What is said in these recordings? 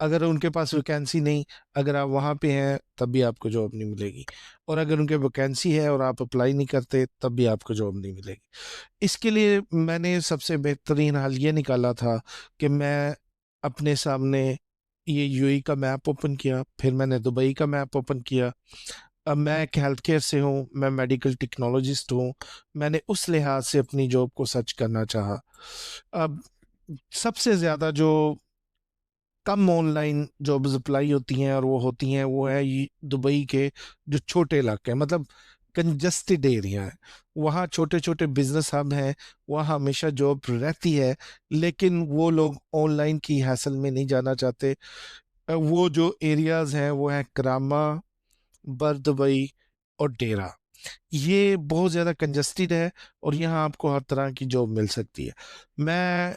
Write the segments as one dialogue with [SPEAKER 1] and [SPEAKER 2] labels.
[SPEAKER 1] اگر ان کے پاس ویکینسی نہیں، اگر آپ وہاں پہ ہیں تب بھی آپ کو جاب نہیں ملے گی، اور اگر ان کے ویکینسی ہے اور آپ اپلائی نہیں کرتے تب بھی آپ کو جاب نہیں ملے گی۔ اس کے لیے میں نے سب سے بہترین حل یہ نکالا تھا کہ میں اپنے سامنے یہ یو ای کا میپ اوپن کیا، پھر میں نے دبئی کا میپ اوپن کیا۔ اب میں ایک ہیلتھ کیئر سے ہوں، میں میڈیکل ٹیکنالوجسٹ ہوں، میں نے اس لحاظ سے اپنی جاب کو سرچ کرنا چاہا۔ اب سب سے زیادہ جو کم آن لائن جابز اپلائی ہوتی ہیں، اور وہ ہوتی ہیں، وہ ہے دبئی کے جو چھوٹے علاقے ہیں، مطلب کنجسٹڈ ایریا ہے، وہاں چھوٹے چھوٹے بزنس ہب ہیں، وہاں ہمیشہ جاب رہتی ہے، لیکن وہ لوگ آن لائن کی حاصل میں نہیں جانا چاہتے۔ وہ جو ایریاز ہیں وہ ہیں کراما، بر دبئی اور ڈیرا۔ یہ بہت زیادہ کنجسٹڈ ہے، اور یہاں آپ کو ہر طرح کی جاب مل سکتی ہے۔ میں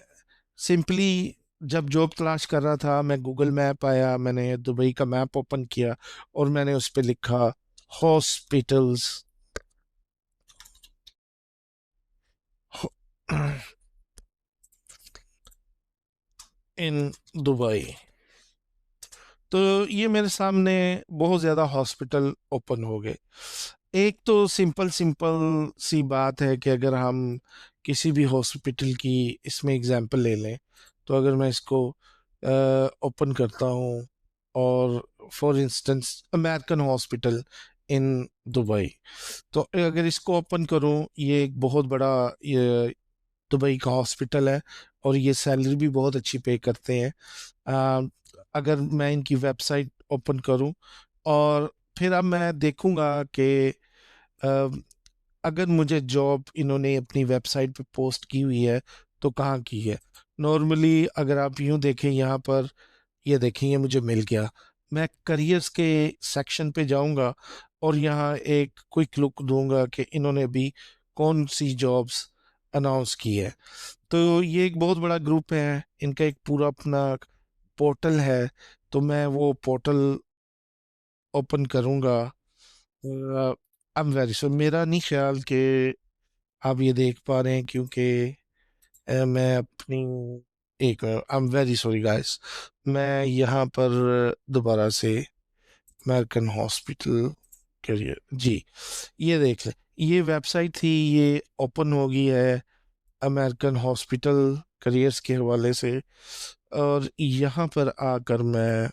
[SPEAKER 1] سمپلی جب جاب تلاش کر رہا تھا، میں گوگل میپ آیا، میں نے دبئی کا میپ اوپن کیا، اور میں نے اس پہ لکھا ہاسپٹلز ان دبئی، تو یہ میرے سامنے بہت زیادہ ہاسپٹل اوپن ہو گئے۔ ایک تو سمپل سی بات ہے کہ اگر ہم کسی بھی ہاسپٹل کی اس میں اگزامپل لے لیں، تو اگر میں اس کو اوپن کرتا ہوں، اور for instance American hospital in Dubai, تو اگر اس کو اوپن کروں، یہ ایک بہت بڑا یہ دبئی کا ہاسپٹل ہے، اور یہ سیلری بھی بہت اچھی پے کرتے ہیں۔ اگر میں ان کی ویب سائٹ اوپن کروں، اور پھر اب میں دیکھوں گا کہ اگر مجھے جاب انہوں نے اپنی ویب سائٹ پہ پوسٹ کی ہوئی ہے تو کہاں کی ہے۔ نارملی اگر آپ یوں دیکھیں، یہاں پر یہ دیکھیں، یہ مجھے مل گیا۔ میں کریئرز کے سیکشن پہ جاؤں گا، اور یہاں ایک کوئک لک دوں گا کہ انہوں نے ابھی کون سی جابز اناؤنس کی ہے۔ تو یہ ایک بہت بڑا گروپ ہے، ان کا ایک پورا اپنا پورٹل ہے، تو میں وہ پورٹل اوپن کروں گا۔ ویری سو میرا نہیں خیال کہ آپ یہ دیکھ پا رہے ہیں، کیونکہ میں اپنی ایک ویری سوری گائز، میں یہاں پر دوبارہ سے امریکن ہاسپٹل کیریئر، جی یہ دیکھ لیں، یہ ویب سائٹ تھی، یہ اوپن ہو گئی ہے امریکن ہاسپٹل کریئرز کے حوالے سے، اور یہاں پر آ کر میں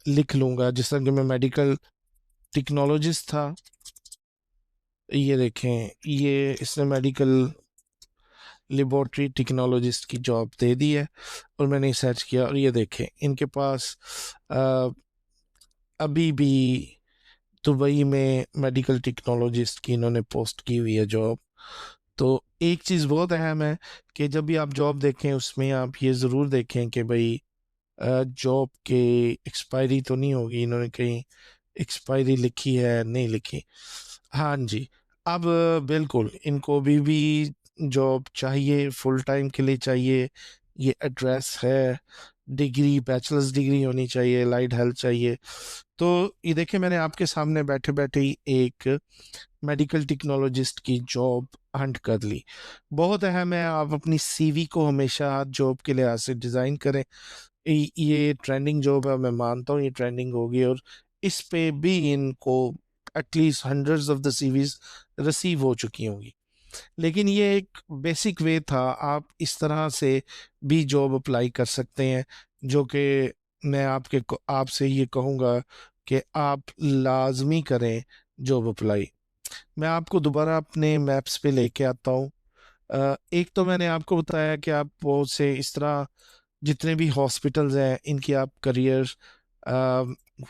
[SPEAKER 1] لکھ لوں گا، جس طرح کہ میں میڈیکل ٹیکنالوجسٹ تھا، یہ دیکھیں، یہ اس نے میڈیکل لیبورٹری ٹیکنالوجسٹ کی جاب دے دی ہے، اور میں نے سرچ کیا، اور یہ دیکھیں ان کے پاس ابھی بھی دبئی میں میڈیکل ٹیکنالوجسٹ کی انہوں نے پوسٹ کی ہوئی ہے جاب۔ تو ایک چیز بہت اہم ہے کہ جب بھی آپ جاب دیکھیں، اس میں آپ یہ ضرور دیکھیں کہ بھئی جاب کے ایکسپائری تو نہیں ہوگی، انہوں نے کہیں ایکسپائری لکھی ہے نہیں لکھی۔ ہاں جی، اب بالکل ان کو بھی جاب چاہیے، فل ٹائم کے لیے چاہیے، یہ ایڈریس ہے، ڈگری بیچلرز ڈگری ہونی چاہیے، لائٹ ہیلتھ چاہیے۔ تو یہ دیکھیں، میں نے آپ کے سامنے بیٹھے بیٹھے ہی ایک میڈیکل ٹیکنالوجسٹ کی جاب ہنٹ کر لی۔ بہت اہم ہے آپ اپنی سی وی کو ہمیشہ جاب کے لحاظ سے ڈیزائن کریں۔ یہ ٹرینڈنگ جاب ہے، میں مانتا ہوں یہ ٹرینڈنگ ہوگی، اور اس پہ بھی ان کو at least hundreds of the CVs receive ہو چکی ہوں گی، لیکن یہ ایک بیسک وے تھا، آپ اس طرح سے بھی جاب اپلائی کر سکتے ہیں، جو کہ میں آپ سے یہ کہوں گا کہ آپ لازمی کریں جاب اپلائی۔ میں آپ کو دوبارہ اپنے میپس پہ لے کے آتا ہوں۔ ایک تو میں نے آپ کو بتایا کہ آپ بہت سے اس طرح جتنے بھی ہاسپٹلز ہیں، ان کی آپ کریئر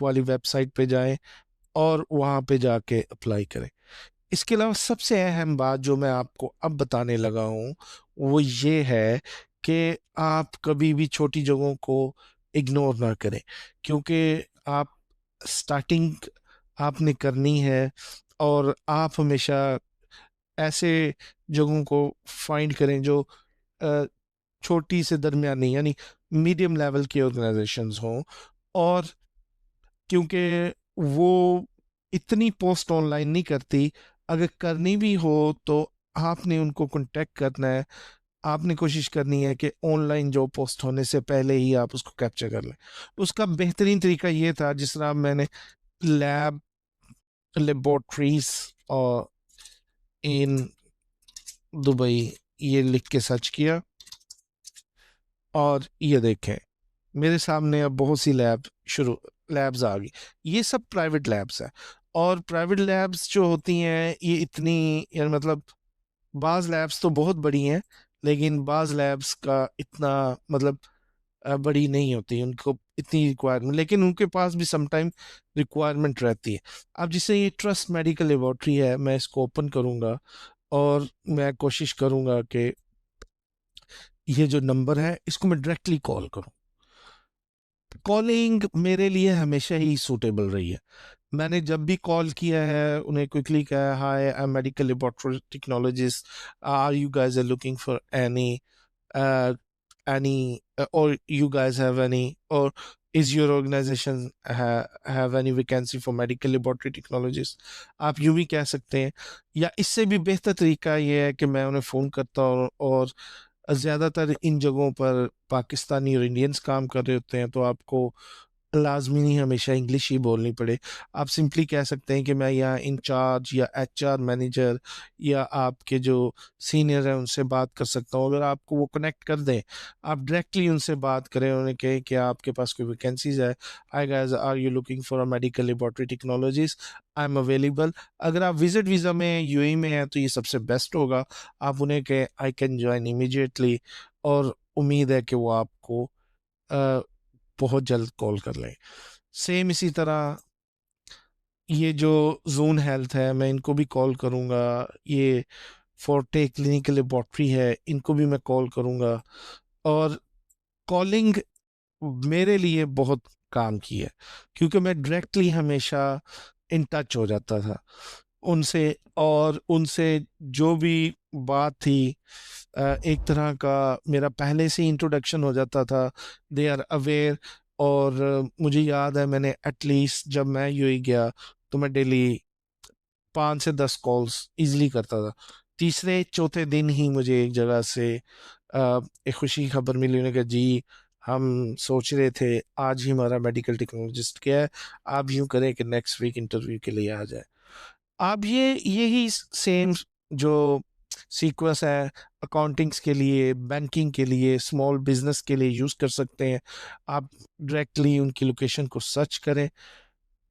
[SPEAKER 1] والی ویب سائٹ پہ جائیں، اور وہاں پہ جا کے اپلائی کریں۔ اس کے علاوہ سب سے اہم بات جو میں آپ کو اب بتانے لگا ہوں، وہ یہ ہے کہ آپ کبھی بھی چھوٹی جگہوں کو اگنور نہ کریں، کیونکہ آپ سٹارٹنگ آپ نے کرنی ہے، اور آپ ہمیشہ ایسے جگہوں کو فائنڈ کریں جو چھوٹی سے درمیانی یعنی میڈیم لیول کی آرگنائزیشنز ہوں، اور کیونکہ وہ اتنی پوسٹ آن لائن نہیں کرتی، اگر کرنی بھی ہو تو آپ نے ان کو کنٹیکٹ کرنا ہے، آپ نے کوشش کرنی ہے کہ آن لائن جاب پوسٹ ہونے سے پہلے ہی آپ اس کو کیپچر کر لیں. اس کا بہترین طریقہ یہ تھا، جس طرح میں نے لیب لیبورٹریز اور ان دبئی یہ لکھ کے سرچ کیا، اور یہ دیکھیں میرے سامنے اب بہت سی لیبز آ گئی. یہ سب پرائیویٹ لیبز ہیں، اور پرائیویٹ لیبز جو ہوتی ہیں یہ اتنی، یعنی مطلب بعض لیبز تو بہت بڑی ہیں، لیکن بعض لیبز کا اتنا مطلب بڑی نہیں ہوتی، ان کو اتنی ریکوائرمنٹ، لیکن ان کے پاس بھی سم ٹائم ریکوائرمنٹ رہتی ہے. اب جیسے یہ ٹرسٹ میڈیکل لیبورٹری ہے، میں اس کو اوپن کروں گا اور میں کوشش کروں گا کہ یہ جو نمبر ہے اس کو میں ڈائریکٹلی کال کروں. کالنگ میرے لیے ہمیشہ ہی سوٹیبل رہی ہے. میں نے جب بھی کال کیا ہے انہیں کوئکلی کہا، hi I am medical laboratory technologist, are you guys are looking for any or you guys have any, or is your organization have any vacancy for medical laboratory technologies. آپ یوں بھی کہہ سکتے ہیں، یا اس سے بھی بہتر طریقہ یہ ہے کہ میں انہیں فون کرتا ہوں، اور زیادہ تر ان جگہوں پر پاکستانی اور انڈینس کام کر رہے ہوتے ہیں، تو آپ کو لازمی نہیں ہمیشہ انگلش ہی بولنی پڑے. آپ سمپلی کہہ سکتے ہیں کہ میں یہاں انچارج یا ایچ آر مینیجر یا آپ کے جو سینئر ہیں ان سے بات کر سکتا ہوں. اگر آپ کو وہ کنیکٹ کر دیں، آپ ڈائریکٹلی ان سے بات کریں، انہیں کہیں کہ آپ کے پاس کوئی ویکینسیز ہے، hi guys are you looking for a medical laboratory technologies, I am available. اگر آپ وزٹ ویزا میں یو اے میں ہیں تو یہ سب سے بیسٹ ہوگا. آپ انہیں کہ آئی کین جوائن امیجیٹلی، اور امید ہے کہ وہ آپ کو بہت جلد کال کر لیں. سیم اسی طرح یہ جو زون ہیلتھ ہے، میں ان کو بھی کال کروں گا. یہ فورٹے کلینکل لیبورٹری ہے، ان کو بھی میں کال کروں گا. اور کالنگ میرے لیے بہت کام کی ہے، کیونکہ میں ڈائریکٹلی ہمیشہ ان ٹچ ہو جاتا تھا ان سے، اور ان سے جو بھی بات تھی ایک طرح کا میرا پہلے سے انٹروڈکشن ہو جاتا تھا. They are aware. اور مجھے یاد ہے میں نے ایٹ لیسٹ جب میں یو اے گیا تو میں ڈیلی 5 سے 10 کالز ایزیلی کرتا تھا. تیسرے چوتھے دن ہی مجھے ایک جگہ سے ایک خوشی خبر ملی، انہوں نے کہا جی ہم سوچ رہے تھے آج ہی ہمارا میڈیکل ٹیکنالوجسٹ کیا ہے، آپ یوں کریں کہ نیکسٹ ویک انٹرویو کے لیے آ جائے. آپ یہی سیم جو سیکوینس ہے اکاؤنٹنگس کے لیے، بینکنگ کے لیے، اسمال بزنس کے لیے یوز کر سکتے ہیں. آپ ڈائریکٹلی ان کی لوکیشن کو سرچ کریں.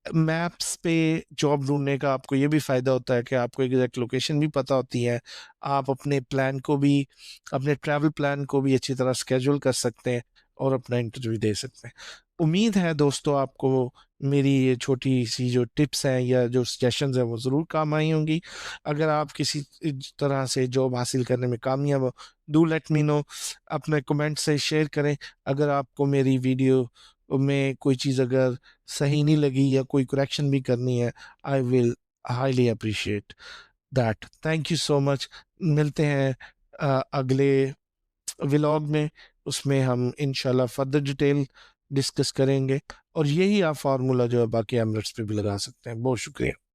[SPEAKER 1] میپس پہ جاب ڈھونڈنے کا آپ کو یہ بھی فائدہ ہوتا ہے کہ آپ کو ایگزیکٹ لوکیشن بھی پتہ ہوتی ہے. آپ اپنے پلان کو بھی، اپنے ٹریول پلان کو بھی اچھی طرح اسکیجول کر سکتے ہیں اور اپنا انٹرویو دے سکتے ہیں. امید ہے دوستو آپ کو میری یہ چھوٹی سی جو ٹپس ہیں یا جو سجیشنز ہیں وہ ضرور کام آئی ہوں گی. اگر آپ کسی طرح سے جاب حاصل کرنے میں کامیاب ہو، ڈو لیٹ می نو، اپنے کمنٹ سے شیئر کریں. اگر آپ کو میری ویڈیو میں کوئی چیز اگر صحیح نہیں لگی یا کوئی کریکشن بھی کرنی ہے، I will highly appreciate that. Thank you so much. ملتے ہیں اگلے ولاگ میں، اس میں ہم انشاءاللہ فردر ڈیٹیل ڈسکس کریں گے، اور یہی آپ فارمولا جو ہے باقی ایمریٹس پہ بھی لگا سکتے ہیں. بہت شکریہ.